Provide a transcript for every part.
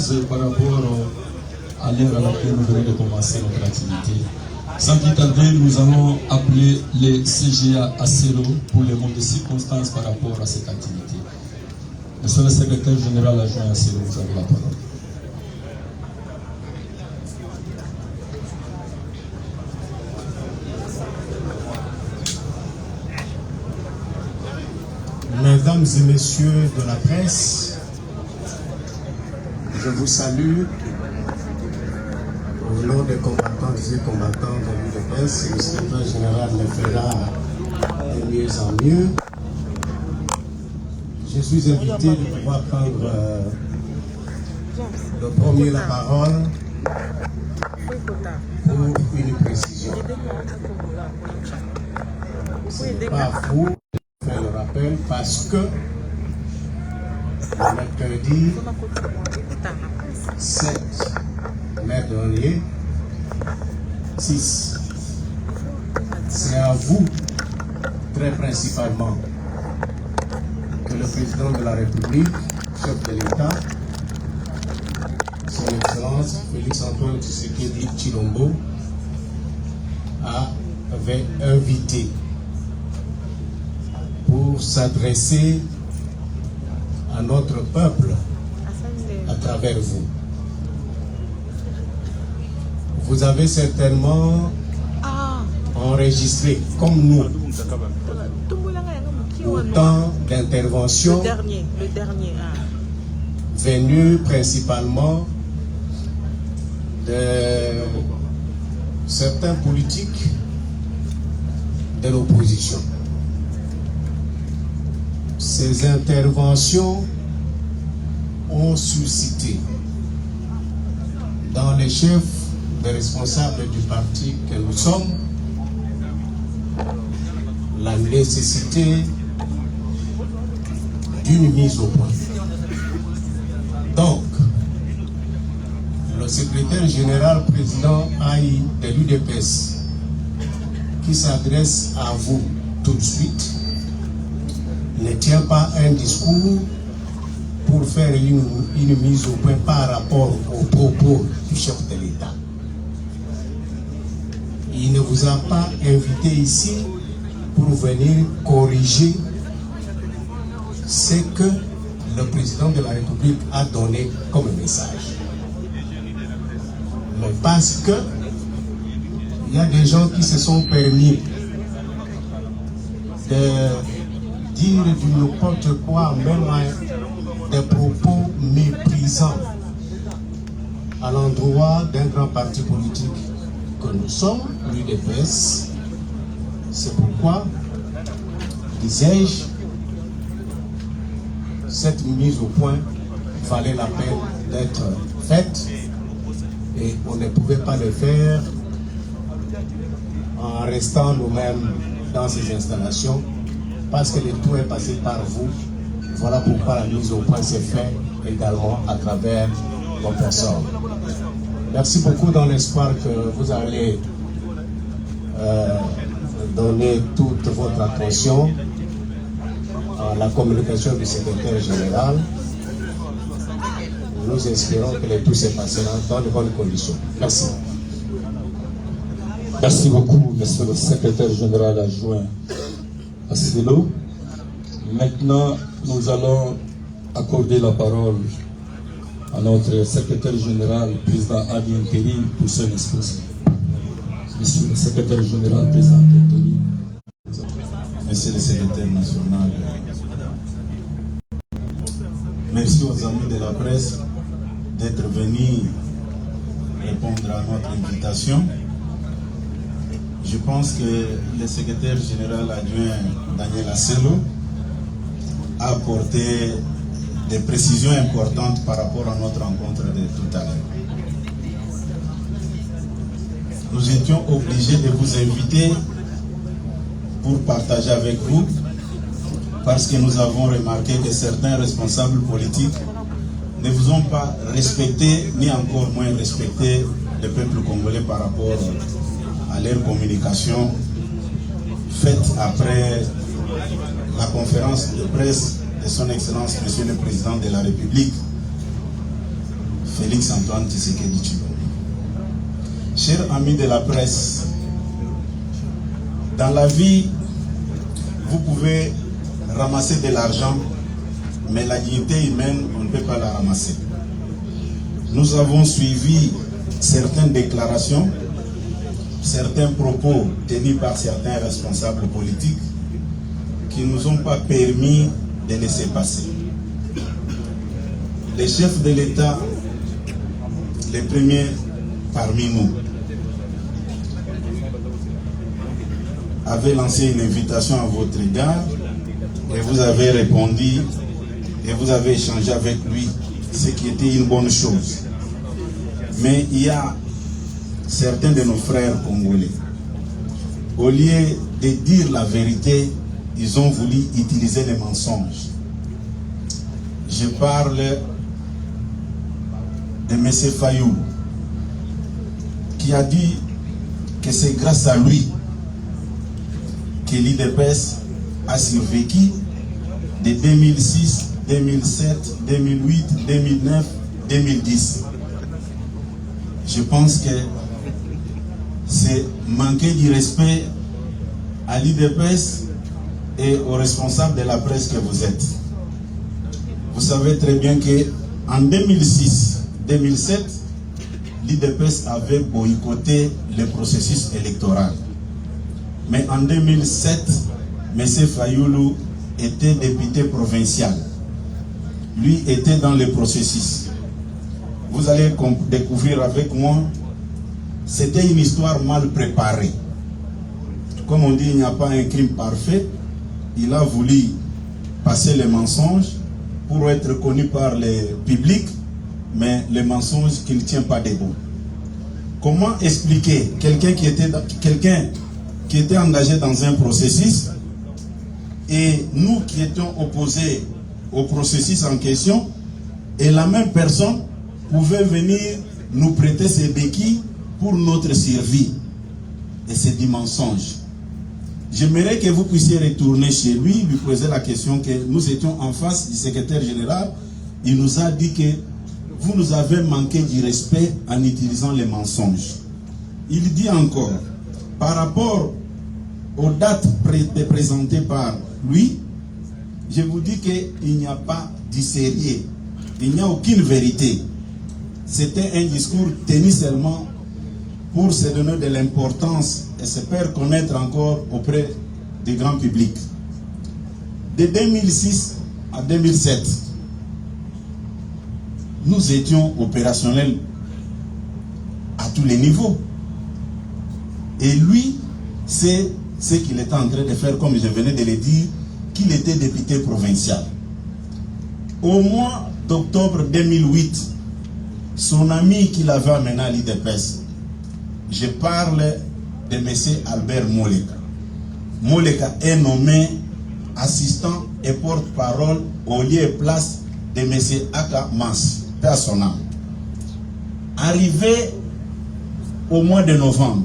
excuses par rapport à l'heure à laquelle nous venons de commencer notre activité. Sans plus tarder, nous allons appeler les CGA à Selo pour les mots de circonstances par rapport à cette activité. Monsieur le secrétaire général adjoint à Selo, vous avez la parole. Mesdames et messieurs de la presse, je vous salue au nom des combattantes et combattants de l'UDPS. Le secrétaire général le fera de mieux en mieux. Je suis invité de pouvoir prendre le premier la parole pour une précision. Ce n'est pas vous faire le rappel parce que le mercredi 7 mai dernier, 6, c'est à vous très principalement que le président de la République, chef de l'État, son Excellence Félix-Antoine Tshisekedi Tshilombo, avait invité pour s'adresser à notre peuple à travers vous. Vous avez certainement enregistré, comme nous, autant d'interventions venues principalement de certains politiques de l'opposition. Ces interventions ont suscité dans les chefs des responsables du parti que nous sommes la nécessité d'une mise au point. Donc, le secrétaire général président AI de l'UDPS qui s'adresse à vous tout de suite ne tient pas un discours pour faire une mise au point par rapport aux propos du chef de l'État. Il ne vous a pas invité ici pour venir corriger ce que le président de la République a donné comme message. Mais parce que il y a des gens qui se sont permis de dire du n'importe quoi, même des propos méprisants à l'endroit d'un grand parti politique que nous sommes, l'UDPS. C'est pourquoi, disais-je, cette mise au point valait la peine d'être faite et on ne pouvait pas le faire en restant nous-mêmes dans ces installations parce que le tout est passé par vous. Voilà pourquoi la mise au point s'est faite également à travers vos personnes. Merci beaucoup dans l'espoir que vous allez donner toute votre attention à la communication du secrétaire général. Nous espérons que le tout s'est passé dans de bonnes conditions. Merci. Merci beaucoup, monsieur le secrétaire général adjoint à Selo. Maintenant, nous allons accorder la parole à notre secrétaire général, président Ali Intérim, pour son exposé. Monsieur le secrétaire général, président Intérim. Monsieur le secrétaire national, merci aux amis de la presse d'être venus répondre à notre invitation. Je pense que le secrétaire général adjoint Daniel Asselo a apporté des précisions importantes par rapport à notre rencontre de tout à l'heure. Nous étions obligés de vous inviter pour partager avec vous parce que nous avons remarqué que certains responsables politiques ne vous ont pas respecté, ni encore moins respecté le peuple congolais par rapport à leur communication faite après la conférence de presse de son Excellence Monsieur le Président de la République, Félix Antoine Tshisekedi Tshilombo. Chers amis de la presse, dans la vie, vous pouvez ramasser de l'argent, mais la dignité humaine, on ne peut pas la ramasser. Nous avons suivi certaines déclarations, certains propos tenus par certains responsables politiques qui ne nous ont pas permis de laisser passer. Les chefs de l'État, les premiers parmi nous, avaient lancé une invitation à votre égard et vous avez répondu et vous avez échangé avec lui, ce qui était une bonne chose. Mais il y a certains de nos frères congolais, au lieu de dire la vérité, ils ont voulu utiliser les mensonges. Je parle de M. Fayou, qui a dit que c'est grâce à lui que l'IDPS a survécu de 2006, 2007, 2008, 2009, 2010. Je pense que c'est manquer du respect à l'IDPS et aux responsables de la presse que vous êtes. Vous savez très bien qu'en 2006-2007, l'IDPS avait boycotté le processus électoral. Mais en 2007, M. Fayoulou était député provincial. Lui était dans le processus. Vous allez découvrir avec moi, c'était une histoire mal préparée. Comme on dit, il n'y a pas un crime parfait. Il a voulu passer les mensonges pour être connu par le public, mais les mensonges qui ne tiennent pas debout. Comment expliquer quelqu'un qui était engagé dans un processus et nous qui étions opposés au processus en question, et la même personne pouvait venir nous prêter ses béquilles pour notre survie? Et c'est du mensonge. J'aimerais que vous puissiez retourner chez lui, lui poser la question que nous étions en face du secrétaire général. Il nous a dit que vous nous avez manqué du respect en utilisant les mensonges. Il dit encore, par rapport aux dates présentées par lui, je vous dis qu'il n'y a pas de sérieux, il n'y a aucune vérité. C'était un discours tenu seulement pour se donner de l'importance et se faire connaître encore auprès du grand public. De 2006 à 2007, nous étions opérationnels à tous les niveaux. Et lui, c'est ce qu'il était en train de faire, comme je venais de le dire, qu'il était député provincial. Au mois d'octobre 2008, son ami qui l'avait amené à l'IDPS, je parle de M. Albert Moleka. Moleka est nommé assistant et porte-parole au lieu et place de M. Aka Mas, père son âme. Arrivé au mois de novembre,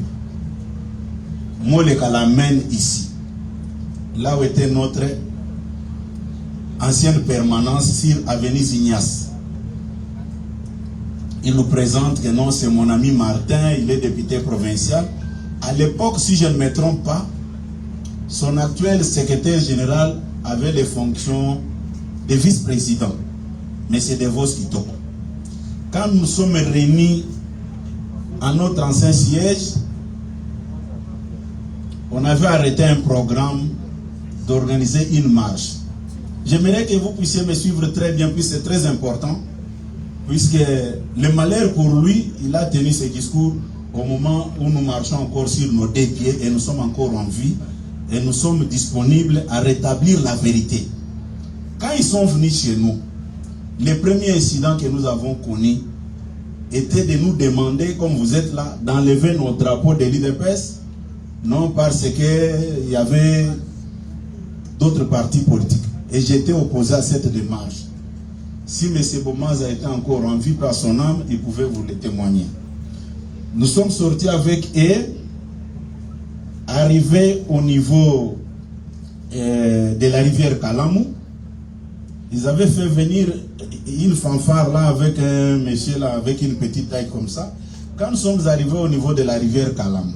Moleka l'amène ici, là où était notre ancienne permanence sur Avenue Ignace. Il nous présente que non, c'est mon ami Martin, il est député provincial. À l'époque, si je ne me trompe pas, son actuel secrétaire général avait les fonctions de vice-président, M. Devos Kitoko. Quand nous sommes réunis à notre ancien siège, on avait arrêté un programme d'organiser une marche. J'aimerais que vous puissiez me suivre très bien, puisque c'est très important, puisque le malheur pour lui, il a tenu ce discours au moment où nous marchons encore sur nos deux pieds et nous sommes encore en vie et nous sommes disponibles à rétablir la vérité. Quand ils sont venus chez nous, les premiers incidents que nous avons connus étaient de nous demander, comme vous êtes là, d'enlever nos drapeaux de l'IDPS, non parce qu'il y avait d'autres partis politiques. Et j'étais opposé à cette démarche. Si M. Bomaza était encore en vie par son âme, il pouvait vous le témoigner. Nous sommes sortis avec eux, arrivés au niveau de la rivière Kalamou. Ils avaient fait venir une fanfare là avec un monsieur là, avec une petite taille comme ça. Quand nous sommes arrivés au niveau de la rivière Kalam,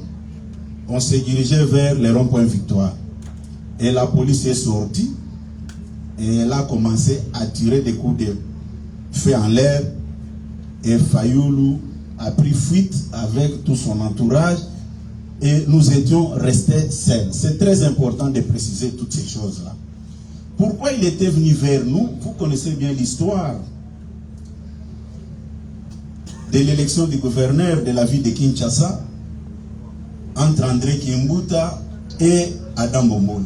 on s'est dirigé vers le rond-point Victoire. Et la police est sortie et elle a commencé à tirer des coups de feu en l'air. Et Fayoulou a pris fuite avec tout son entourage et nous étions restés seuls. C'est très important de préciser toutes ces choses-là. Pourquoi il était venu vers nous? Vous connaissez bien l'histoire de l'élection du gouverneur de la ville de Kinshasa entre André Kimbuta et Adam Bombole.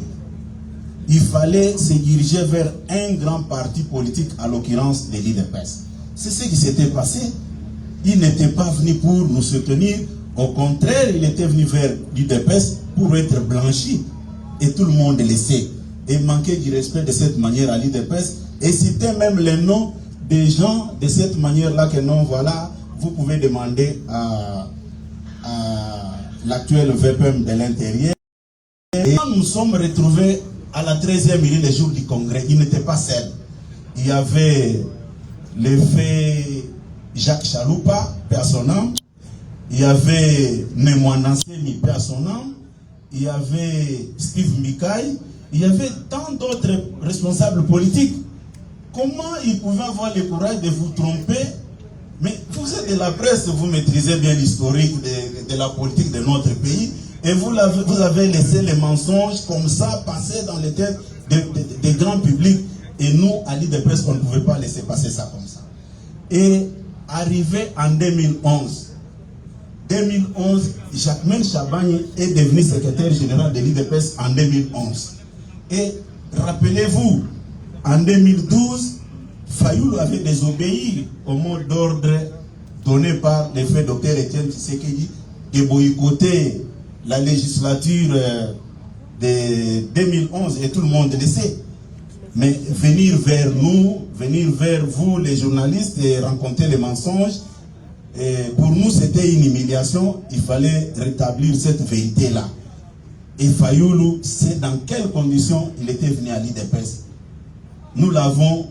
Il fallait se diriger vers un grand parti politique, à l'occurrence de l'UDPS. C'est ce qui s'était passé. Il n'était pas venu pour nous soutenir. Au contraire, il était venu vers l'UDPS pour être blanchi. Et tout le monde le sait. Et manquer du respect de cette manière à l'UDPS. Et citer même les noms des gens de cette manière-là que non, voilà, vous pouvez demander à l'actuel VPM de l'Intérieur. Et quand nous sommes retrouvés à la 13e minute, le jour du congrès, il n'était pas seul. Il y avait le fait Jacques Chaloupa, paix à son âme. Il y avait Nemwana Semi, paix à son âme. Il y avait Steve Mikaï. Il y avait tant d'autres responsables politiques. Comment ils pouvaient avoir le courage de vous tromper? Mais vous êtes de la presse, vous maîtrisez bien l'historique de la politique de notre pays. Et vous avez laissé les mensonges comme ça passer dans les têtes des grands publics. Et nous, à l'UDPS, on ne pouvait pas laisser passer ça comme ça. Et arrivé en 2011, Jacquemaine Chabagne est devenu secrétaire général de l'UDPS en 2011. Et rappelez-vous, en 2012, Fayoulou avait désobéi au mot d'ordre donné par le fait Dr Etienne Tshisekedi de boycotter la législature de 2011 et tout le monde le sait. Mais venir vers nous, venir vers vous les journalistes et rencontrer les mensonges, et pour nous c'était une humiliation. Il fallait rétablir cette vérité-là. Et Fayoulou, c'est dans quelles conditions il était venu à l'UDPS. Nous l'avons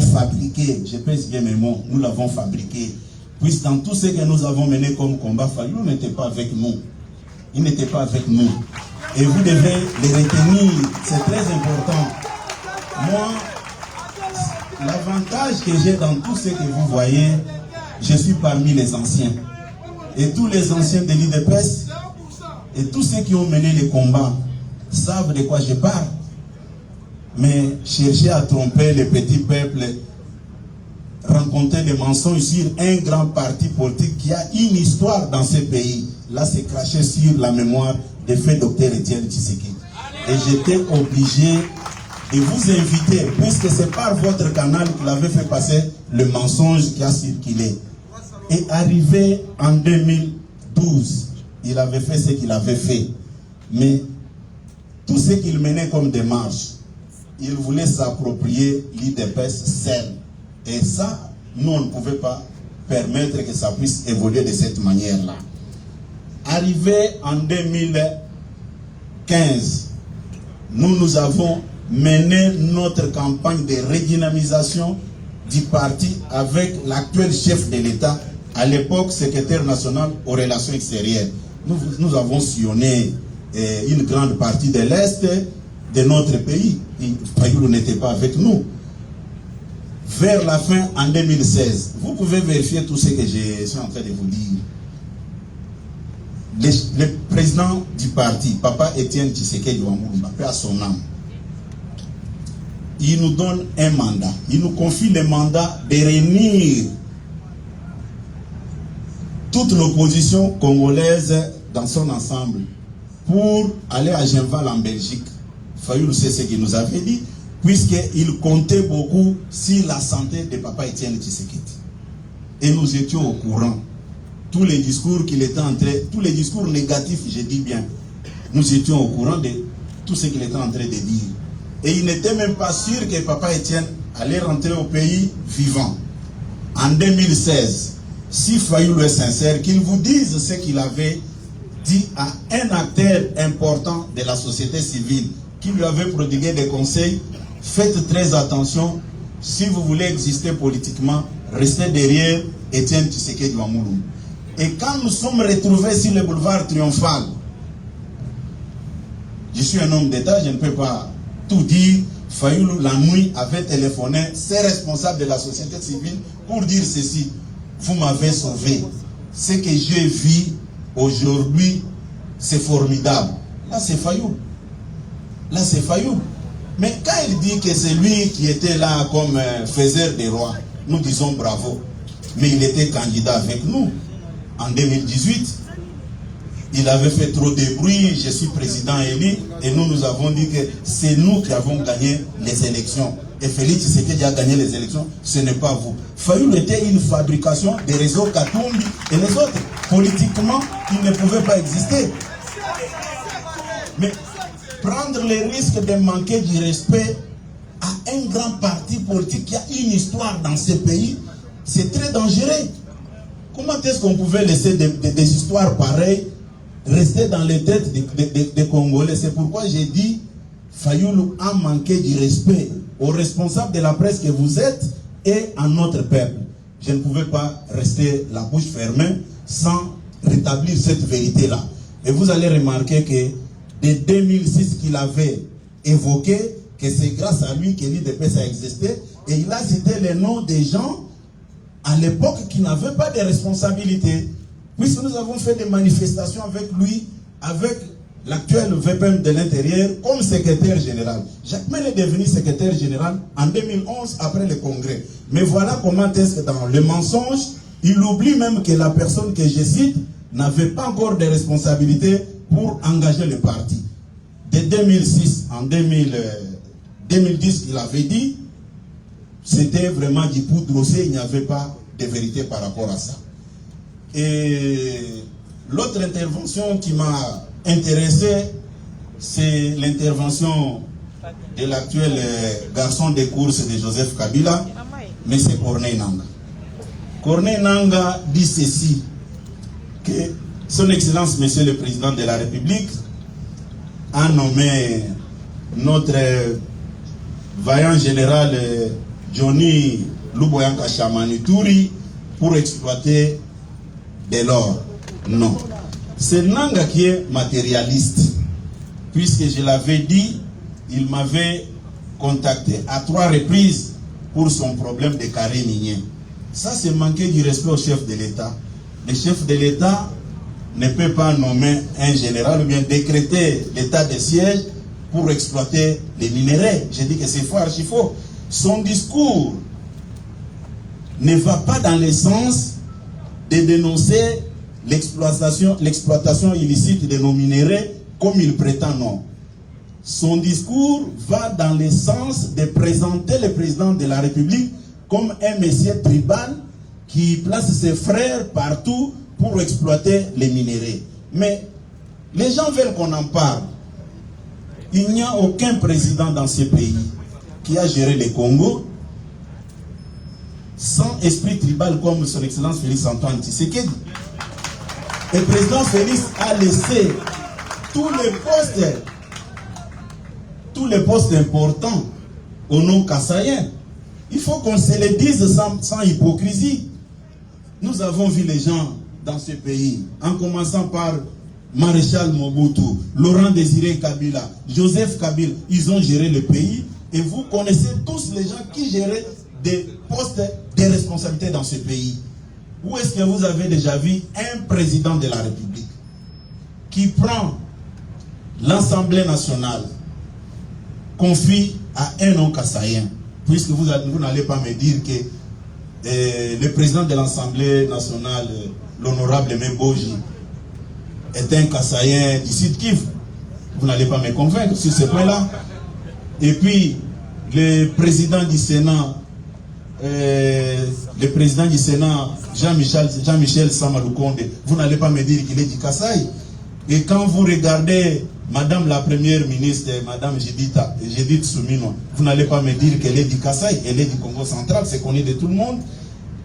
fabriqué, je pèse bien mes mots, nous l'avons fabriqué. Puisque dans tout ce que nous avons mené comme combat, Fayoulou n'était pas avec nous. Il n'était pas avec nous. Et vous devez les retenir, c'est très important. Moi, l'avantage que j'ai dans tout ce que vous voyez, je suis parmi les anciens. Et tous les anciens de l'UDPS, et tous ceux qui ont mené les combats, savent de quoi je parle. Mais chercher à tromper les petits peuples, rencontrer des mensonges sur un grand parti politique qui a une histoire dans ce pays, là c'est craché sur la mémoire des faits Dr Etienne Tshisekedi. Et j'étais obligé de vous inviter, puisque c'est par votre canal qu'il avait fait passer le mensonge qui a circulé. Et arrivé en 2012, il avait fait ce qu'il avait fait. Mais tout ce qu'il menait comme démarche, il voulait s'approprier l'UDPS seul. Et ça, nous, on ne pouvait pas permettre que ça puisse évoluer de cette manière-là. Arrivé en 2015, nous avons mené notre campagne de redynamisation du parti avec l'actuel chef de l'État, à l'époque secrétaire national aux relations extérieures. Nous avons sillonné une grande partie de l'Est de notre pays. Fayoulou n'était pas avec nous. Vers la fin, en 2016, vous pouvez vérifier tout ce que je suis en train de vous dire. Le président du parti, Papa Etienne Tshisekedi Wamulumba, paix à son âme, il nous donne un mandat. Il nous confie le mandat de réunir toute l'opposition congolaise dans son ensemble pour aller à Genval en Belgique. Fayoulou sait ce qu'il nous avait dit, puisqu'il comptait beaucoup sur la santé de Papa Etienne Tshisekedi. Et nous étions au courant. Tous les discours qu'il était en train, tous les discours négatifs, je dis bien, nous étions au courant de tout ce qu'il était en train de dire. Et il n'était même pas sûr que Papa Etienne allait rentrer au pays vivant. En 2016, si Fayoulou est sincère, qu'il vous dise ce qu'il avait dit à un acteur important de la société civile, qui lui avait prodigué des conseils faites très attention. Si vous voulez exister politiquement, restez derrière Étienne Tshisekedi Wamouloum. Et quand nous sommes retrouvés sur le boulevard Triomphal, je suis un homme d'État, je ne peux pas tout dire. Fayoulou, la nuit, avait téléphoné ses responsables de la société civile pour dire ceci. Vous m'avez sauvé. Ce que j'ai vu aujourd'hui, c'est formidable. Là, c'est Fayoulou. Là, c'est Fayoulou. Mais quand il dit que c'est lui qui était là comme faiseur des rois, nous disons bravo. Mais il était candidat avec nous en 2018. Il avait fait trop de bruit, je suis président élu, et nous avons dit que c'est nous qui avons gagné les élections. Et Félix Tshisekedi a gagné les élections, ce n'est pas vous. Fayoulou était une fabrication des réseaux Katumbi et les autres. Politiquement, ils ne pouvaient pas exister. Mais prendre le risque de manquer du respect à un grand parti politique qui a une histoire dans ce pays, c'est très dangereux. Comment est-ce qu'on pouvait laisser des histoires pareilles rester dans les têtes des Congolais? C'est pourquoi j'ai dit, Fayoulou a manqué du respect aux responsables de la presse que vous êtes et à notre peuple. Je ne pouvais pas rester la bouche fermée sans rétablir cette vérité-là. Et vous allez remarquer que dès 2006 qu'il avait évoqué, que c'est grâce à lui que l'IDPS a existé, et il a cité les noms des gens à l'époque qui n'avaient pas de responsabilité. Puisque nous avons fait des manifestations avec lui, avec l'actuel VPM de l'Intérieur, comme secrétaire général. Jacques Mel est devenu secrétaire général en 2011 après le congrès. Mais voilà comment est-ce que dans le mensonge, il oublie même que la personne que je cite n'avait pas encore de responsabilité pour engager le parti. De 2006 en 2010, il avait dit, c'était vraiment du poudre aussi, il n'y avait pas de vérité par rapport à ça. Et l'autre intervention qui m'a intéressé, c'est l'intervention de l'actuel garçon des courses de Joseph Kabila, M. Corneille Nangaa. Corneille Nangaa dit ceci, que son Excellence, Monsieur le Président de la République, a nommé notre vaillant général Johnny Luboyanka Chamanituri pour exploiter de l'or. Non. C'est Nangaa qui est matérialiste. Puisque je l'avais dit, il m'avait contacté à 3 reprises pour son problème de carré minier. Ça, c'est manquer du respect au chef de l'État. Le chef de l'État ne peut pas nommer un général ou bien décréter l'état de siège pour exploiter les minerais. J'ai dit que c'est faux, archi faux. Son discours ne va pas dans le sens de dénoncer l'exploitation illicite de nos minéraux comme il prétend, non. Son discours va dans le sens de présenter le président de la République comme un messier tribal qui place ses frères partout pour exploiter les minéraux. Mais les gens veulent qu'on en parle. Il n'y a aucun président dans ce pays qui a géré le Congo sans esprit tribal comme son Excellence Félix Antoine Tshisekedi. Le président Félix a laissé tous les postes importants au nom kassaïen. Il faut qu'on se le dise sans hypocrisie. Nous avons vu les gens dans ce pays, en commençant par Maréchal Mobutu, Laurent Désiré Kabila, Joseph Kabila, ils ont géré le pays et vous connaissez tous les gens qui géraient des postes de responsabilité dans ce pays. Où est-ce que vous avez déjà vu un président de la République qui prend l'Assemblée nationale, confie à un non kassaïen? Puisque vous n'allez pas me dire que le président de l'Assemblée nationale, l'honorable Memboji, est un kassaïen du Sud Kivu. Vous n'allez pas me convaincre sur ce point-là. Et puis, le président du Sénat, Jean-Michel Samaloukonde, vous n'allez pas me dire qu'il est du Kasaï. Et quand vous regardez Madame la Première ministre, Madame Judith Soumino, vous n'allez pas me dire qu'elle est du Kasaï, elle est du Congo central, c'est connu de tout le monde.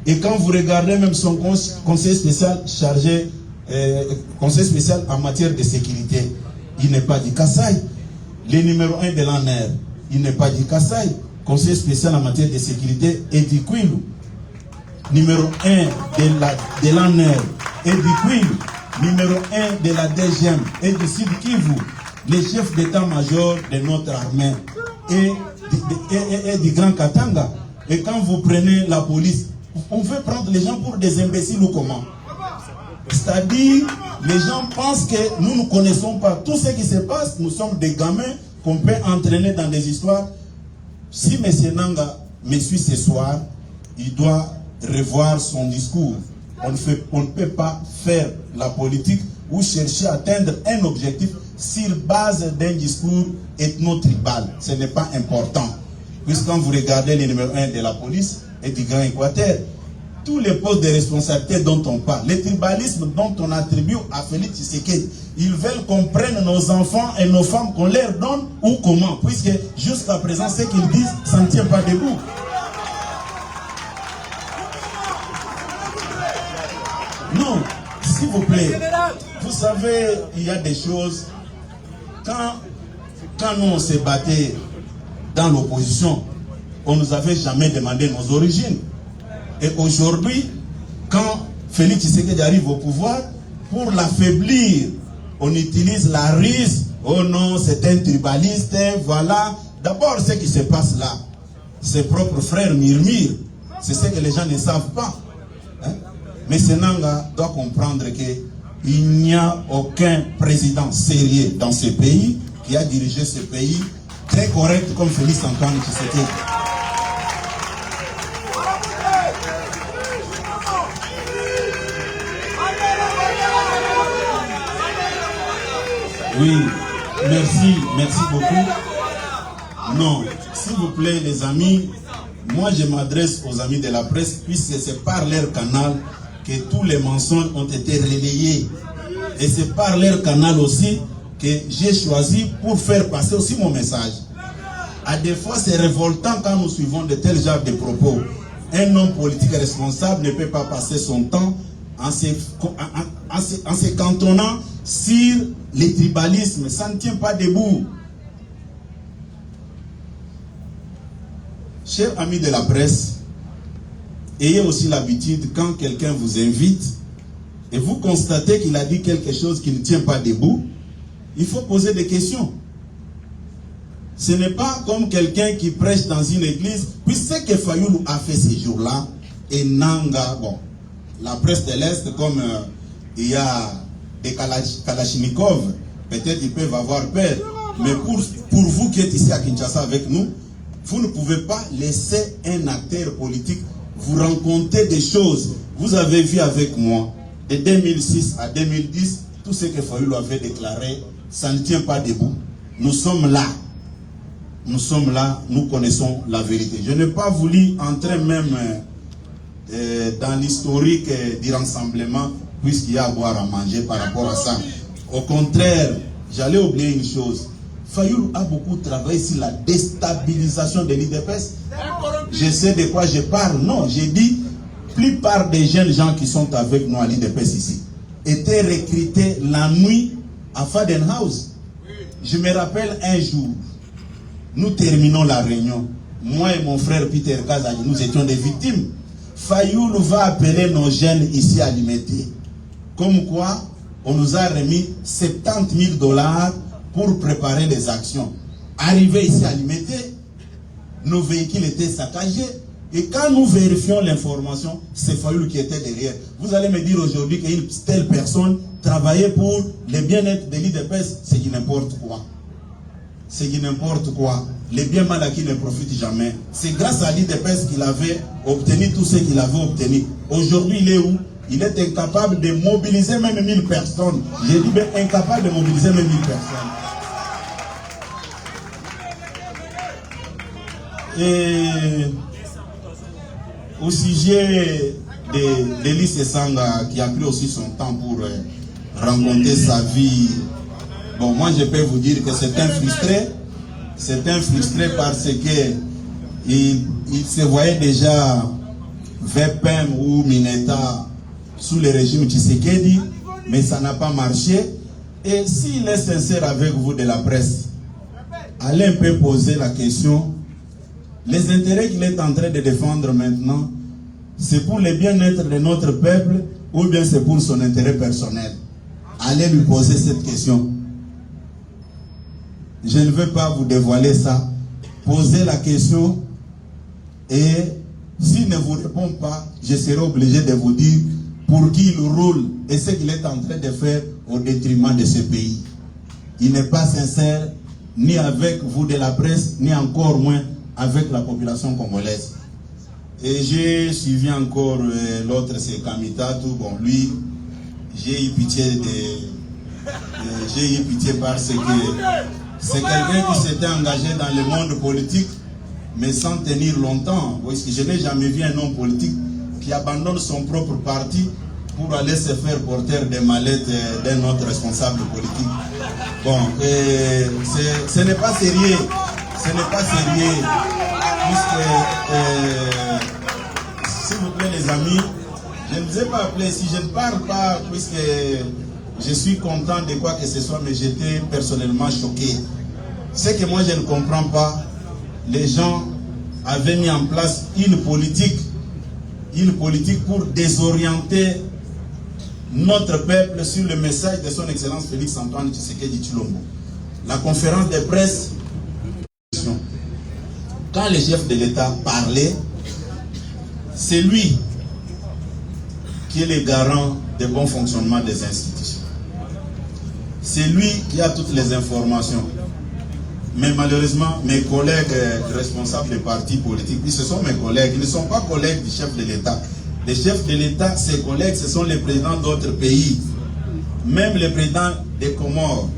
Et quand vous regardez même son conseil spécial chargé, conseil spécial en matière de sécurité, il n'est pas du Kasaï. Le numéro 1 de l'ANR, il n'est pas du Kassai. Conseiller spécial en matière de sécurité est du Kwilu. Numéro 1 de l'ANER est du Kwilu. Numéro 1 de la DGM est du Sud Kivu. Le chef d'état-major de notre armée est du Grand Katanga. Et quand vous prenez la police, on veut prendre les gens pour des imbéciles ou comment? C'est-à-dire, les gens pensent que nous ne connaissons pas tout ce qui se passe. Nous sommes des gamins qu'on peut entraîner dans des histoires. Si M. Nanga me suit ce soir, il doit revoir son discours. On ne peut pas faire la politique ou chercher à atteindre un objectif sur base d'un discours ethno-tribal. Ce n'est pas important. Puisque quand vous regardez le numéro 1 de la police et du Grand Équateur, tous les postes de responsabilité dont on parle, le tribalisme dont on attribue à Félix Tshisekedi, ils veulent qu'on prenne nos enfants et nos femmes, qu'on leur donne ou comment, puisque jusqu'à présent, ce qu'ils disent, ça ne tient pas debout. Non, s'il vous plaît, vous savez, il y a des choses, quand nous on se battait dans l'opposition, on ne nous avait jamais demandé nos origines. Et aujourd'hui, quand Félix Tshisekedi arrive au pouvoir, pour l'affaiblir, on utilise la ruse. Oh non, c'est un tribaliste, voilà. D'abord, ce qui se passe là, ses propres frères murmurent. C'est ce que les gens ne savent pas. Hein? Mais Senanga doit comprendre qu'il n'y a aucun président sérieux dans ce pays qui a dirigé ce pays très correct comme Félix Antoine Tshisekedi. Oui, merci beaucoup. Non, s'il vous plaît les amis, moi je m'adresse aux amis de la presse puisque c'est par leur canal que tous les mensonges ont été relayés. Et c'est par leur canal aussi que j'ai choisi pour faire passer aussi mon message. À des fois c'est révoltant quand nous suivons de tels genres de propos. Un homme politique responsable ne peut pas passer son temps en se cantonnant sur les tribalismes. Ça ne tient pas debout. Chers amis de la presse, ayez aussi l'habitude, quand quelqu'un vous invite et vous constatez qu'il a dit quelque chose qui ne tient pas debout, il faut poser des questions. Ce n'est pas comme quelqu'un qui prêche dans une église, puis ce que Fayoulou a fait ces jours-là, et Nanga, bon, la presse de l'Est, comme il y a des Kalachnikov, peut-être ils peuvent avoir peur, mais pour vous qui êtes ici à Kinshasa avec nous, vous ne pouvez pas laisser un acteur politique vous raconter des choses. Vous avez vu avec moi, de 2006 à 2010, tout ce que Fayoulou avait déclaré, ça ne tient pas debout. Nous sommes là. Nous sommes là, nous connaissons la vérité. Je n'ai pas voulu entrer même dans l'historique du rassemblement, puisqu'il y a à boire à manger par rapport à ça. Au contraire, j'allais oublier une chose. Fayoulou a beaucoup travaillé sur la déstabilisation de l'IDPS. Je sais de quoi je parle. Non, j'ai dit, la plupart des jeunes gens qui sont avec nous à l'IDPS ici étaient recrutés la nuit à Fadenhouse. Je me rappelle un jour, nous terminons la réunion. Moi et mon frère Peter Kaza, nous étions des victimes. Fayoulou va appeler nos jeunes ici à Limete. Comme quoi, on nous a remis 70 000 $ pour préparer les actions. Arrivé ici à Limete, nos véhicules étaient saccagés. Et quand nous vérifions l'information, c'est Fayoulou qui était derrière. Vous allez me dire aujourd'hui qu'une telle personne travaillait pour le bien-être de l'IDPS, c'est du n'importe quoi. C'est du n'importe quoi. Les biens mal acquis ne profitent jamais. C'est grâce à l'IDPS qu'il avait obtenu tout ce qu'il avait obtenu. Aujourd'hui, il est où? Il est incapable de mobiliser même 1000 personnes. J'ai dit bien incapable de mobiliser même 1000 personnes. Et au sujet de Lise Sanga, qui a pris aussi son temps pour rencontrer sa vie, bon, moi je peux vous dire que c'est un frustré. C'est un frustré parce que il se voyait déjà VPM ou Mineta sous le régime Tshisekedi, mais ça n'a pas marché. Et s'il est sincère avec vous de la presse, allez un peu poser la question. Les intérêts qu'il est en train de défendre maintenant, c'est pour le bien-être de notre peuple ou bien c'est pour son intérêt personnel? Allez lui poser cette question. Je ne veux pas vous dévoiler ça. Posez la question et s'il ne vous répond pas, je serai obligé de vous dire pour qui il roule et ce qu'il est en train de faire au détriment de ce pays. Il n'est pas sincère ni avec vous de la presse, ni encore moins avec la population congolaise. Et j'ai suivi encore l'autre, c'est Kamita, tout bon, lui, j'ai eu pitié parce que c'est quelqu'un qui s'était engagé dans le monde politique, mais sans tenir longtemps. Parce que je n'ai jamais vu un homme politique qui abandonne son propre parti pour aller se faire porteur des mallettes d'un autre responsable politique. Bon, ce n'est pas sérieux. Ce n'est pas sérieux. Puisque, s'il vous plaît les amis, je ne vous ai pas appelé. Si je ne parle pas, puisque je suis content de quoi que ce soit, mais j'étais personnellement choqué. Ce que moi je ne comprends pas, les gens avaient mis en place une politique pour désorienter notre peuple sur le message de son Excellence Félix Antoine Tshisekedi Tshilombo. La conférence de presse, quand le chef de l'État parlait, c'est lui qui est le garant du bon fonctionnement des institutions. C'est lui qui a toutes les informations. Mais malheureusement, mes collègues responsables des partis politiques, ce sont mes collègues, ils ne sont pas collègues du chef de l'État. Les chefs de l'État, ses collègues, ce sont les présidents d'autres pays. Même les présidents des Comores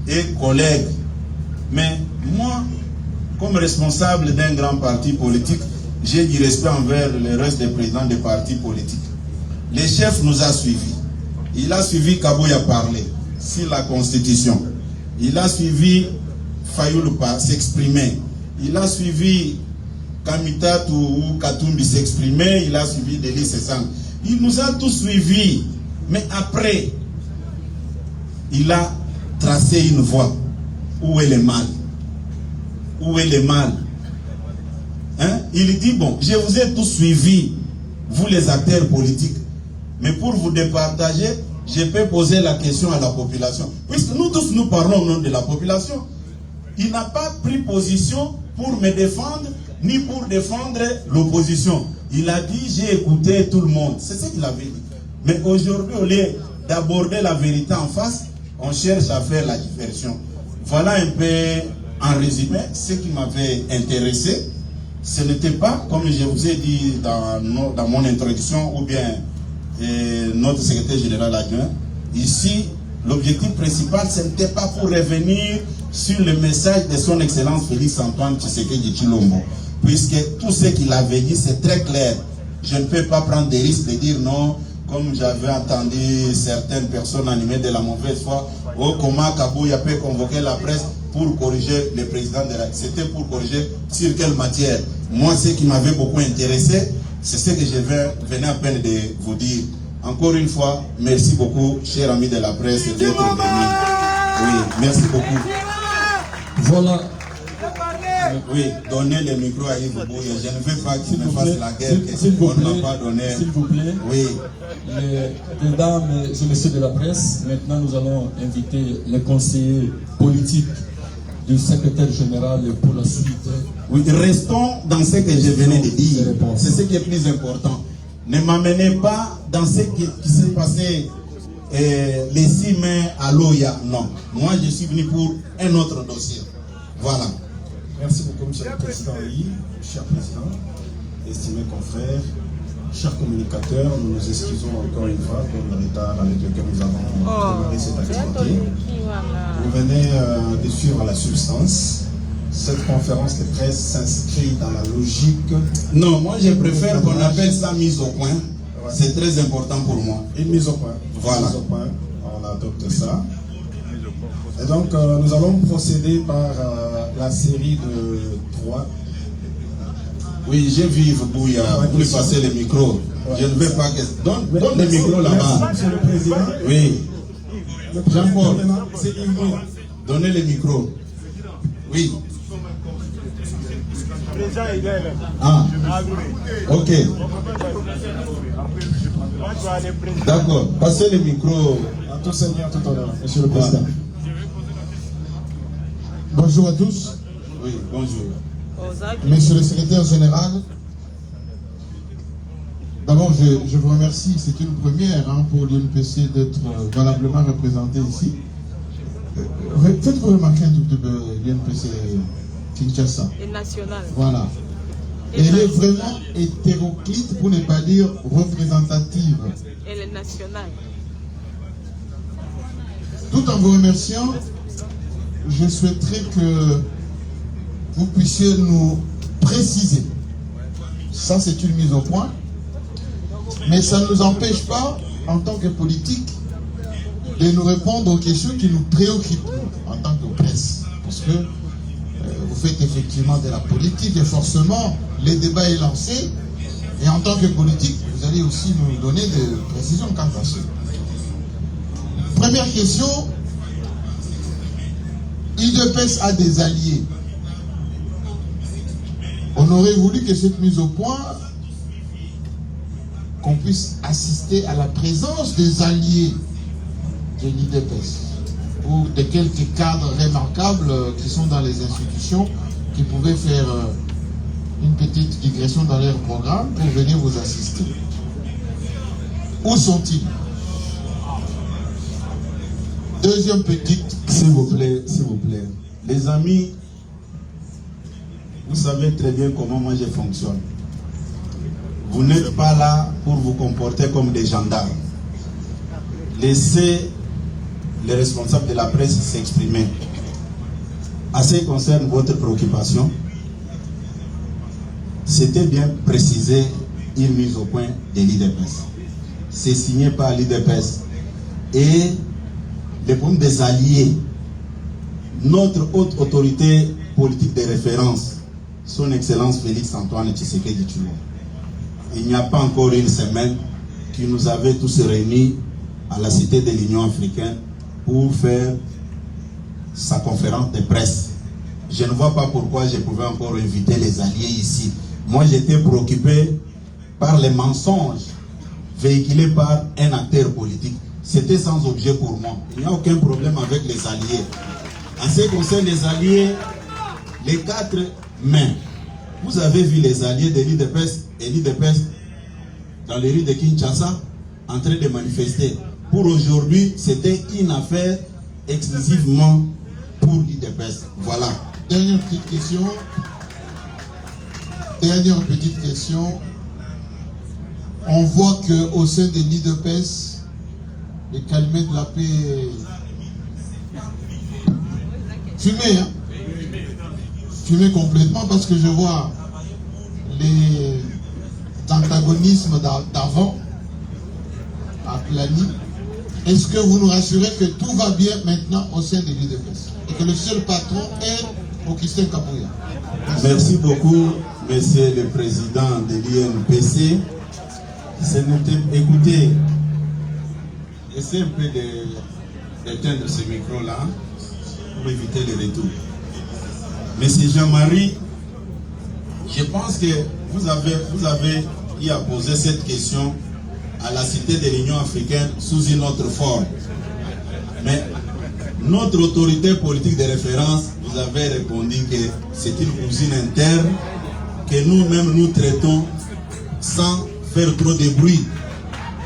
et collègues. Mais moi, comme responsable d'un grand parti politique, j'ai du respect envers le reste des présidents des partis politiques. Le chef nous a suivis. Il a suivi Kaboya parler sur la Constitution. Il a suivi Fayoulou s'exprimer. Il a suivi Kamita ou Katumbi s'exprimer. Il a suivi Delis Sessang. Il nous a tous suivis. Mais après, il a tracé une voie. Où est le mal? Où est le mal? Hein? Il dit, bon, je vous ai tous suivis, vous les acteurs politiques. Mais pour vous départager, je peux poser la question à la population. Puisque nous tous, nous parlons au nom de la population. Il n'a pas pris position pour me défendre, ni pour défendre l'opposition. Il a dit, j'ai écouté tout le monde. C'est ce qu'il avait dit. Mais aujourd'hui, au lieu d'aborder la vérité en face, on cherche à faire la diversion. Voilà un peu, en résumé, ce qui m'avait intéressé. Ce n'était pas, comme je vous ai dit dans mon introduction, ou bien notre secrétaire général adjoint, ici, l'objectif principal, ce n'était pas pour revenir sur le message de son Excellence Félix Antoine Tshisekedi Tshilombo, puisque tout ce qu'il avait dit, c'est très clair. Je ne peux pas prendre des risques de dire non, comme j'avais entendu certaines personnes animées de la mauvaise foi, oh, comment Kabouya peut convoquer la presse pour corriger le président de la... C'était pour corriger sur quelle matière? Moi, ce qui m'avait beaucoup intéressé, c'est ce que je venais à peine de vous dire. Encore une fois, merci beaucoup, chers amis de la presse, d'être venus. Oui, merci beaucoup. Voilà. Oui, donnez le micro à Yves Bouye. Je ne veux pas qu'il me fasse la guerre qu'on ne m'a pas donné. S'il vous plaît. Oui. Mesdames et messieurs de la presse, maintenant nous allons inviter les conseillers politiques du secrétaire général pour la suite. Oui, restons dans ce que je venais de dire. C'est ce qui est plus important. Ne m'amenez pas dans ce qui s'est passé les 6 mai à l'Oya. Non. Moi, je suis venu pour un autre dossier. Voilà. Merci beaucoup, M. le Président Yi, cher Président, estimés confrères, chers communicateurs, nous nous excusons encore une fois pour le retard avec lequel nous avons démarré cette activité. Vous venez de suivre la substance. Cette conférence de presse s'inscrit dans la logique. Non, moi je préfère qu'on appelle ça mise au point. Ouais. C'est très important pour moi. Une mise au point. Voilà. Une mise au point. On adopte ça. Et donc, nous allons procéder par la série de 3. Oui, j'ai vu Yves Bouya. Vous lui passez le micro. Ouais. Je ne veux pas que... Donne le micro là-bas. Monsieur le Président. Oui. Jean-Paul. C'est Yves Bouya. Donnez le micro. Oui. Ah, ok. D'accord. Passez le micro. à tout seigneur, tout honneur, Monsieur le Président. Bonjour à tous. Oui, bonjour. Monsieur le secrétaire général, d'abord je vous remercie, c'est une première pour l'UNPC d'être valablement représenté ici. Faites-vous remarquer un tout petit peu l'UNPC Kinshasa. Et national. Voilà. Elle est vraiment hétéroclite pour ne pas dire représentative. Elle est nationale. Tout en vous remerciant, je souhaiterais que vous puissiez nous préciser. Ça, c'est une mise au point. Mais ça ne nous empêche pas, en tant que politique, de nous répondre aux questions qui nous préoccupent en tant que presse. Parce que vous faites effectivement de la politique et forcément, le débat est lancé. Et en tant que politique, vous allez aussi nous donner des précisions quant à ça. Première question, l'UDPS a des alliés. On aurait voulu que cette mise au point, qu'on puisse assister à la présence des alliés de l'UDPS ou de quelques cadres remarquables qui sont dans les institutions qui pouvaient faire une petite digression dans leur programme pour venir vous assister. Où sont-ils? Deuxième petite... S'il vous plaît, s'il vous plaît. Les amis, vous savez très bien comment moi je fonctionne. Vous n'êtes pas là pour vous comporter comme des gendarmes. Laissez les responsables de la presse s'exprimer. En ce qui concerne votre préoccupation, c'était bien précisé une mise au point de l'IDPS. C'est signé par l'IDPS. Et les problèmes des alliés, notre haute autorité politique de référence, son Excellence Félix Antoine Tshisekedi Tshilombo, il n'y a pas encore une semaine qui nous avait tous réunis à la Cité de l'Union africaine pour faire sa conférence de presse. Je ne vois pas pourquoi je pouvais encore inviter les alliés ici. Moi, j'étais préoccupé par les mensonges véhiculés par un acteur politique. C'était sans objet pour moi. Il n'y a aucun problème avec les alliés. En ce qui concerne les alliés, les 4 mai, vous avez vu les alliés de l'IDPS et l'IDPS dans les rues de Kinshasa en train de manifester. Pour aujourd'hui, c'était une affaire exclusivement pour l'IDPS. Voilà. Dernière petite question. Dernière petite question. On voit qu'au sein de l'IDPS, les calmets de la paix fumés, hein? Fumés complètement parce que je vois les antagonismes d'avant à Plani. Est-ce que vous nous rassurez que tout va bien maintenant au sein de l'IDPS et que le seul patron est Augustin Kabouya? Merci beaucoup, monsieur le président de l'INPC. Écoutez, essayez un peu d'éteindre ce micro-là pour éviter les retours. Monsieur Jean-Marie, je pense que vous avez eu à poser cette question à la Cité de l'Union africaine sous une autre forme. Mais notre autorité politique de référence vous avez répondu que c'est une cousine interne que nous-mêmes nous traitons sans faire trop de bruit.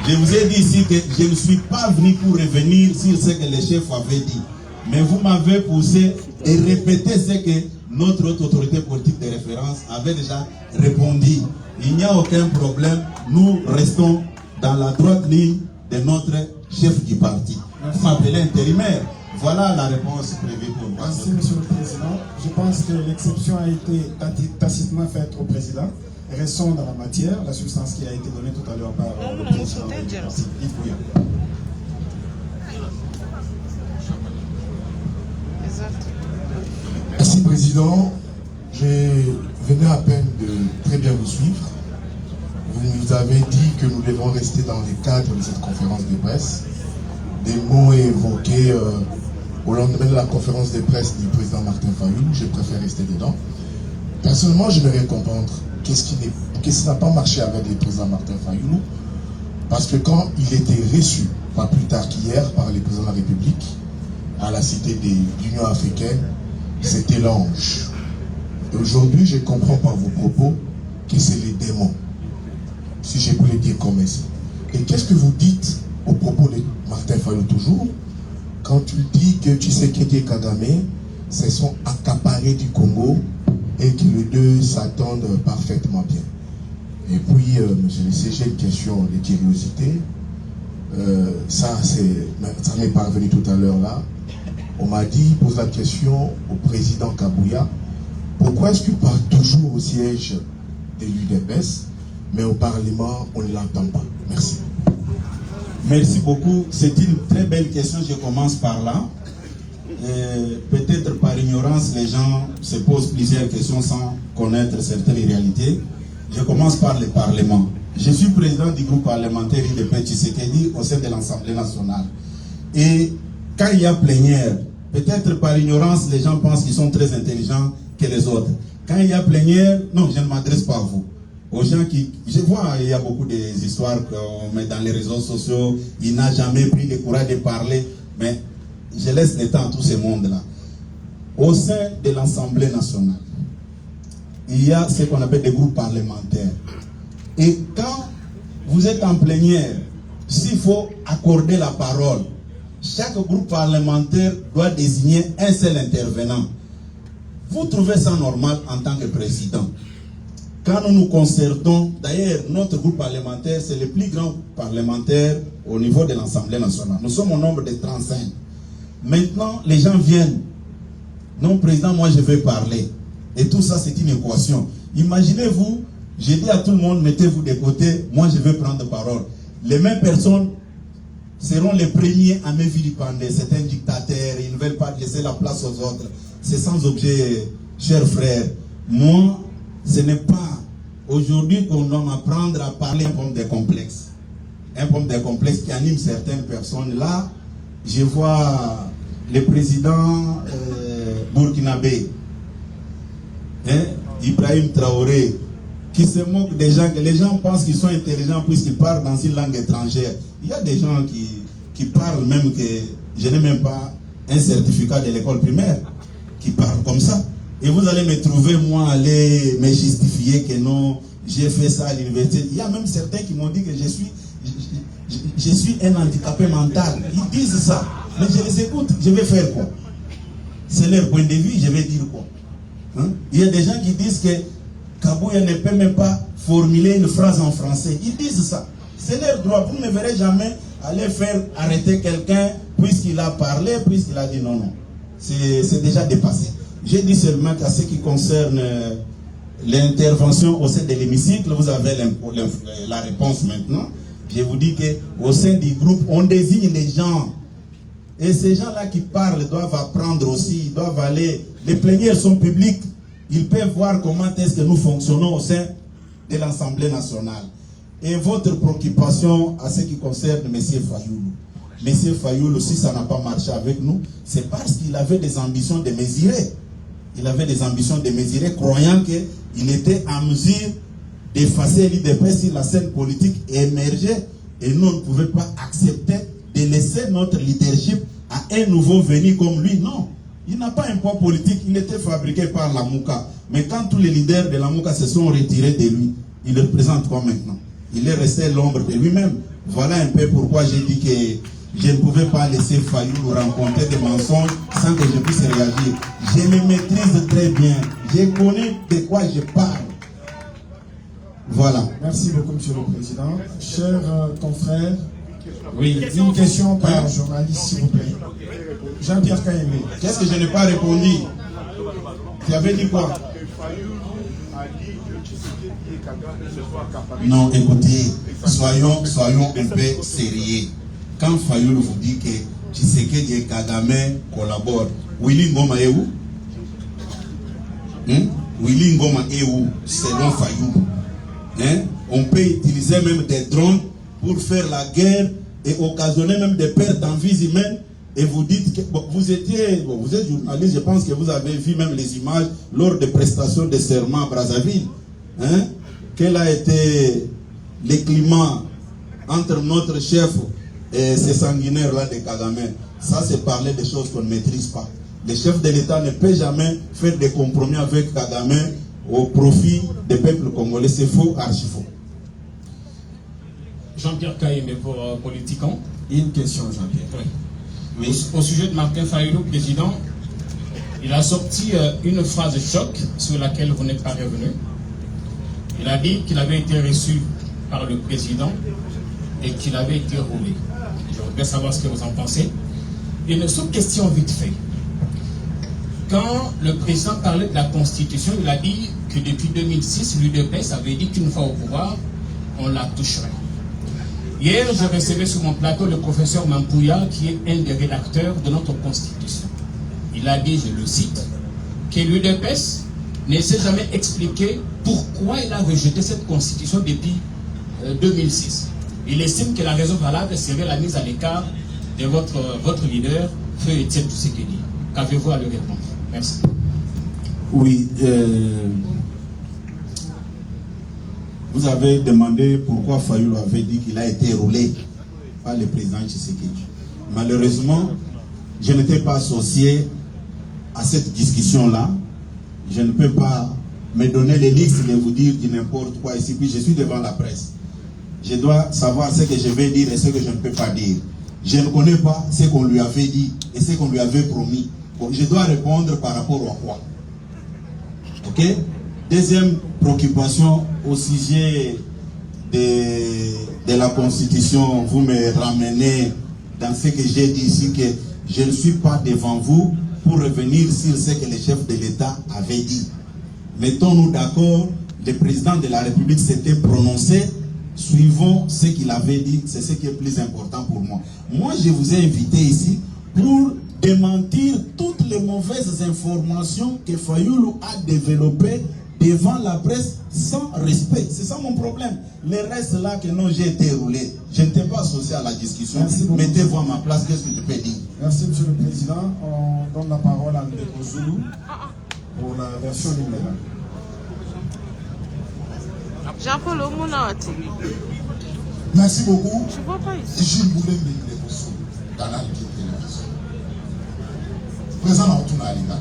Je vous ai dit ici que je ne suis pas venu pour revenir sur ce que le chef avait dit. Mais vous m'avez poussé et répété ce que notre autorité politique de référence avait déjà répondu. Il n'y a aucun problème. Nous restons dans la droite ligne de notre chef du parti. Vous m'appelez intérimaire. Voilà la réponse prévue pour moi. Merci, Monsieur le Président. Je pense que l'exception a été tacitement faite au Président. Restons dans la matière, la substance qui a été donnée tout à l'heure par le Président du parti. Yves Bouya. Merci, Président. Je venais à peine de très bien vous suivre. Vous nous avez dit que nous devons rester dans le cadre de cette conférence de presse. Des mots évoqués au lendemain de la conférence de presse du président Martin Fayoulou, je préfère rester dedans. Personnellement, j'aimerais comprendre qu'est-ce qui n'a pas marché avec le président Martin Fayoulou, parce que quand il était reçu, pas plus tard qu'hier, par le président de la République, à la cité de l'Union africaine, c'était l'ange. Et aujourd'hui, je comprends par vos propos que c'est les démons, si je peux le dire comme ça. Et qu'est-ce que vous dites au propos de Martin Fayoulou toujours, quand tu dis que Tshisekedi et Kagame se sont accaparés du Congo et que les deux s'attendent parfaitement bien. Et puis, monsieur le CG, une question de curiosité. Ça m'est parvenu tout à l'heure là. On m'a dit, pose la question au président Kabouya, pourquoi est-ce qu'il parle toujours au siège de l'UDPS, mais au Parlement, on ne l'entend pas? Merci. Merci beaucoup. C'est une très belle question. Je commence par là. Peut-être par ignorance, les gens se posent plusieurs questions sans connaître certaines réalités. Je commence par le Parlement. Je suis président du groupe parlementaire UDPS Tshisekedi au sein de l'Assemblée nationale. Et quand il y a plénière, peut-être par ignorance, les gens pensent qu'ils sont très intelligents que les autres. Quand il y a plénière, non, je ne m'adresse pas à vous. Aux gens qui... Je vois, il y a beaucoup d'histoires qu'on met dans les réseaux sociaux. Il n'a jamais pris le courage de parler. Mais je laisse le temps à tout ce monde-là. Au sein de l'Assemblée nationale, il y a ce qu'on appelle des groupes parlementaires. Et quand vous êtes en plénière, s'il faut accorder la parole, chaque groupe parlementaire doit désigner un seul intervenant. Vous trouvez ça normal en tant que président? Quand nous nous concertons, d'ailleurs, notre groupe parlementaire, c'est le plus grand parlementaire au niveau de l'Assemblée nationale. Nous sommes au nombre de 35. Maintenant, les gens viennent. Non, président, moi je vais parler. Et tout ça, c'est une équation. Imaginez-vous, j'ai dit à tout le monde, mettez-vous de côté, moi je vais prendre parole. Les mêmes personnes seront les premiers à me vilipender. C'est un dictateur, ils ne veulent pas laisser la place aux autres. C'est sans objet, chers frères. Moi, ce n'est pas aujourd'hui qu'on doit m'apprendre à parler un problème de complexe. Un problème de complexe qui anime certaines personnes. Là, je vois le président burkinabé, Ibrahim Traoré, qui se moque des gens, que les gens pensent qu'ils sont intelligents puisqu'ils parlent dans une langue étrangère. Il y a des gens qui parlent même que je n'ai même pas un certificat de l'école primaire, qui parlent comme ça. Et vous allez me trouver, moi, aller me justifier que non, j'ai fait ça à l'université. Il y a même certains qui m'ont dit que je suis un handicapé mental. Ils disent ça. Mais je les écoute, je vais faire quoi? C'est leur point de vue, je vais dire quoi? Il y a des gens qui disent que Kabouya ne peut même pas formuler une phrase en français. Ils disent ça. C'est leur droit. Vous ne me verrez jamais aller faire arrêter quelqu'un puisqu'il a parlé, puisqu'il a dit non, non. C'est déjà dépassé. J'ai dit seulement qu'à ce qui concerne l'intervention au sein de l'hémicycle, vous avez la réponse maintenant. Je vous dis qu'au sein du groupe, on désigne les gens. Et ces gens-là qui parlent doivent apprendre aussi, ils doivent aller. Les plénières sont publiques. Ils peuvent voir comment est-ce que nous fonctionnons au sein de l'Assemblée nationale. Et votre préoccupation à ce qui concerne M. Fayoulou. M. Fayoulou, si ça n'a pas marché avec nous, c'est parce qu'il avait des ambitions de mesurer. Il avait des ambitions de mesurer, croyant qu'il était en mesure d'effacer l'UDPS si la scène politique émergeait. Et nous ne pouvions pas accepter de laisser notre leadership à un nouveau venu comme lui. Non, il n'a pas un poids politique, il était fabriqué par la Mouka. Mais quand tous les leaders de la Mouka se sont retirés de lui, il le représente quoi maintenant? Il est resté l'ombre de lui-même. Voilà un peu pourquoi j'ai dit que je ne pouvais pas laisser Fayoulou rencontrer des mensonges sans que je puisse réagir. Je me maîtrise très bien. Je connais de quoi je parle. Voilà. Merci beaucoup, Monsieur le Président. Cher confrère, oui. Une question par journaliste, s'il vous plaît. Jean-Pierre Kaemé. Qu'est-ce que je n'ai pas répondu? Tu avais dit quoi? Non, écoutez, soyons un peu sérieux. Quand Fayoulou vous dit que Tshisekedi et Kagame collaborent, Willy Ngoma est où? Willy Ngoma est où selon Fayoulou? On peut utiliser même des drones pour faire la guerre et occasionner même des pertes en vies humaines et vous dites que bon, vous êtes journaliste, je pense que vous avez vu même les images lors des prestations de serment à Brazzaville. Hein? Quel a été le climat entre notre chef et ces sanguinaires-là de Kagame? Ça, c'est parler des choses qu'on ne maîtrise pas. Le chef de l'État ne peut jamais faire des compromis avec Kagame au profit des peuples congolais. C'est faux, archi faux. Jean-Pierre Kayembe pour Politiquant. Une question, Jean-Pierre. Oui. Au sujet de Martin Fayulu, président, il a sorti une phrase choc sur laquelle vous n'êtes pas revenu. Il a dit qu'il avait été reçu par le président et qu'il avait été roulé. Je voudrais savoir ce que vous en pensez. Une sous-question vite fait. Quand le président parlait de la Constitution, il a dit que depuis 2006, l'UDPS avait dit qu'une fois au pouvoir, on la toucherait. Hier, je recevais sur mon plateau le professeur Mampouya, qui est un des rédacteurs de notre Constitution. Il a dit, je le cite, que l'UDPS ne s'est jamais expliqué pourquoi il a rejeté cette Constitution depuis 2006. Il estime que la raison valable serait la mise à l'écart de votre leader, Feu Étienne Tshisekedi. Qu'avez-vous à lui répondre? Merci. Oui, vous avez demandé pourquoi Fayulu avait dit qu'il a été roulé par le président Tshisekedi. Malheureusement, je n'étais pas associé à cette discussion-là. Je ne peux pas me donner les listes de vous dire du n'importe quoi ici, puis je suis devant la presse. Je dois savoir ce que je vais dire et ce que je ne peux pas dire. Je ne connais pas ce qu'on lui avait dit et ce qu'on lui avait promis. Bon, je dois répondre par rapport à quoi? Ok? Deuxième préoccupation au sujet de la Constitution. Vous me ramenez dans ce que j'ai dit ici, que je ne suis pas devant vous pour revenir sur ce que le chef de l'État avait dit. Mettons-nous d'accord, le président de la République s'était prononcé, suivons ce qu'il avait dit, c'est ce qui est plus important pour moi. Moi, je vous ai invité ici pour démentir toutes les mauvaises informations que Fayulu a développées devant la presse sans respect. C'est ça mon problème. Le reste là que non, j'ai été roulé. Je n'étais pas associé à la discussion. Mettez-vous à ma place, qu'est-ce que je peux dire? Merci, Monsieur le Président. On donne la parole à Ndeko Zulu pour la version numéro. Jean-Paul Omounati. Merci beaucoup. Je ne vois pas ici. Gilles Boulé Ndeko Zulu, Canal Télévision. Président Antouna Alinga.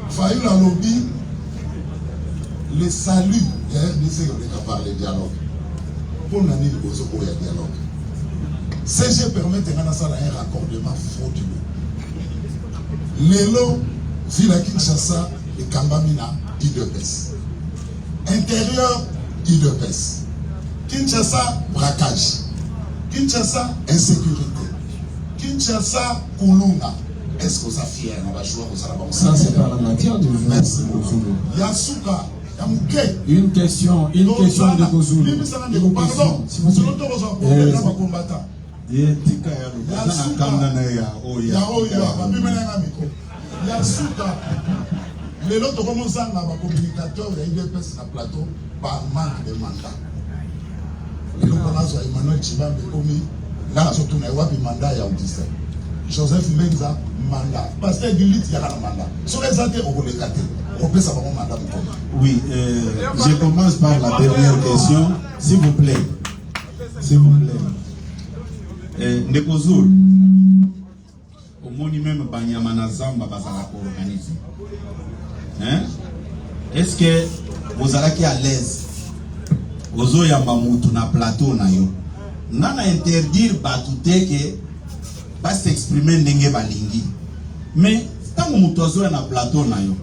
Fayulu a lobby le salut de RDC qui parle de dialogue. Pour l'année de Bozo, il y a dialogue. CG permet de faire un raccordement frauduleux. Lélo, Villa Kinshasa et Kambamina, IDPS. Intérieur, IDPS. Kinshasa, braquage. Kinshasa, insécurité. Kinshasa, Kulunga. Est-ce que ça fier? Ça, c'est par la matière du jour. Merci beaucoup. Yasuka. Une question de Kozulu. Pardon, s'il vous plaît. Yasuka. Les autres commencent à avoir communicateur et IDPS na plateau par manque de mandat. Les autres commencent à Emmanuel Chibambe Omi. Là, surtout, il y a un mandat à Augustin. Joseph Menza, mandat. Parce que du lit, il y a un mandat. Sur les athées, on peut les cater. On peut savoir mon mandat. Oui, je commence par la dernière question. S'il vous plaît. S'il vous plaît. Ndeko Zulu. Au moni même Banyamana Zamba Bazala pour organiser. Hein? Est-ce que vous allez à l'aise? Vous avez un plateau na yo. Nana interdire batute que pas s'exprimer ndenge balingi. Mais tant que mutozo na plateau na yo,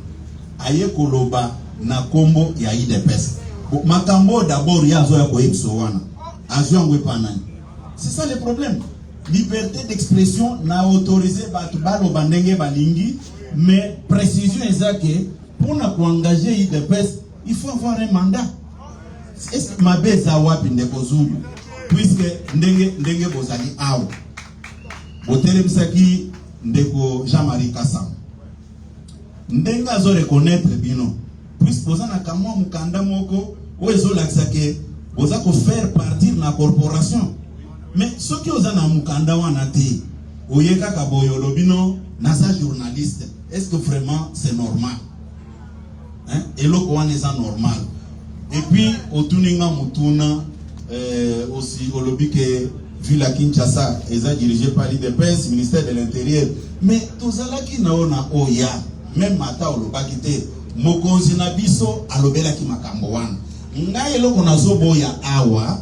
aye koloba na kombo ya IDPS. Makambo d'abord ya zo ya ko wana. Azo ngwe panani. C'est ça le problème. Liberté d'expression n'a autorisé batu baloba ndenge balingi, mais précision exacte pour na engager IDPS, il faut avoir un mandat. Est-ce que mabeza wapi Ndeko Zulu? Puisque ndenge bozali awa. Botere misaki Ndeko Jean-Marie Kassam. Ndenge azo reconnaître bino. Puisque boza na kamwa mukanda moko, oezo laksake boza ko faire partir na corporation. Mais ce qui oza na mukanda wana te, Oyeka Kaboyo Lobino, Nasa journaliste, est-ce que vraiment c'est normal? Hein? Et l'autre one est normal. Et puis, au Tuninga Mutuna, aussi au lobby que vu la Kinshasa, ils sont dirigés par l'IDPS, ministère de l'Intérieur. Mais tout ça là qui n'a oya, même Mata ou Lobakite, Mokonzi Nabiso, Alobela ki Makamboan. Nga yelo konazo boya awa,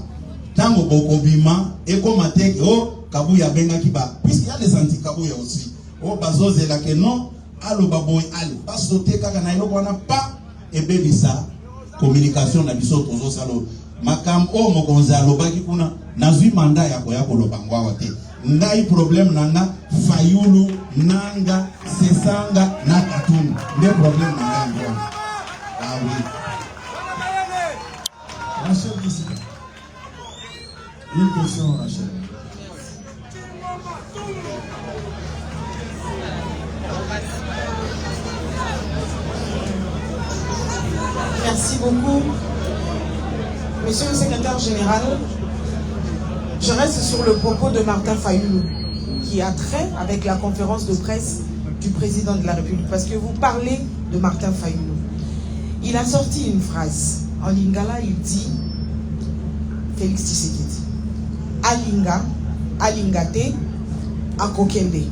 tango bokobima, eko mateke, oh, Kabuya benga kiba, puisqu'il y a des anti-Kabuya aussi. Oh, bazoze la que non, alo baboy, ale, pas sauter kaka na yelo kona pas, et bebisa, communication na biso tozo salo. Makam o mokonzi alobaki kuna nazwi mandat ya koya kolobangwa wate ngai problem nanga Fayulu nanga Sesanga na Katumbi le problem nanga ngwa. Ah oui. Rachel Kissika. Une question, Rachel. Merci beaucoup. Monsieur le secrétaire général, je reste sur le propos de Martin Fayoulou, qui a trait avec la conférence de presse du président de la République, parce que vous parlez de Martin Fayoulou. Il a sorti une phrase. En lingala, il dit, Félix Tshisekedi, Alinga, Alingate, Akokende.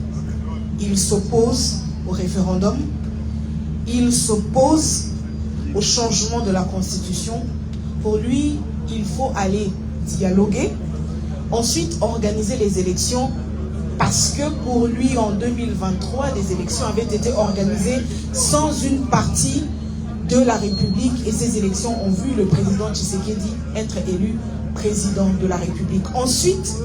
Il s'oppose au référendum, il s'oppose au changement de la Constitution. Pour lui, il faut aller dialoguer, ensuite organiser les élections, parce que pour lui, en 2023, les élections avaient été organisées sans une partie de la République, et ces élections ont vu le président Tshisekedi être élu président de la République. Ensuite,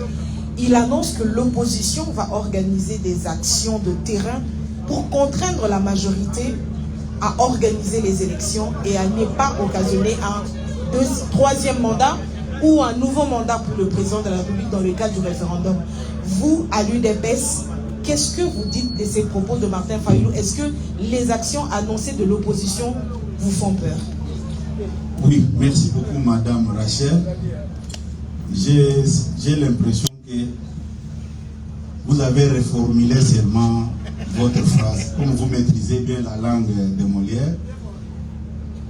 il annonce que l'opposition va organiser des actions de terrain pour contraindre la majorité à organiser les élections et à ne pas occasionner un troisième mandat ou un nouveau mandat pour le président de la République dans le cadre du référendum. Vous, à l'UDPS, qu'est-ce que vous dites de ces propos de Martin Fayoulou? Est-ce que les actions annoncées de l'opposition vous font peur? Oui, merci beaucoup Madame Rachel. J'ai l'impression que vous avez reformulé seulement votre phrase. Comme vous maîtrisez bien la langue de Molière,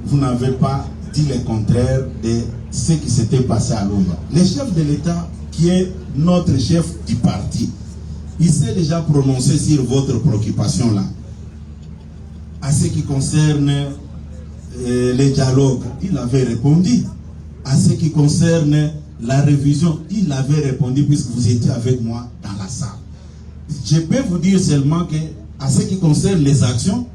vous n'avez pas dit le contraire de ce qui s'était passé à Lomba. Le chef de l'État, qui est notre chef du parti, il s'est déjà prononcé sur votre préoccupation là. À ce qui concerne les dialogues, il avait répondu. À ce qui concerne la révision, il avait répondu puisque vous étiez avec moi dans la salle. Je peux vous dire seulement que, à ce qui concerne les actions,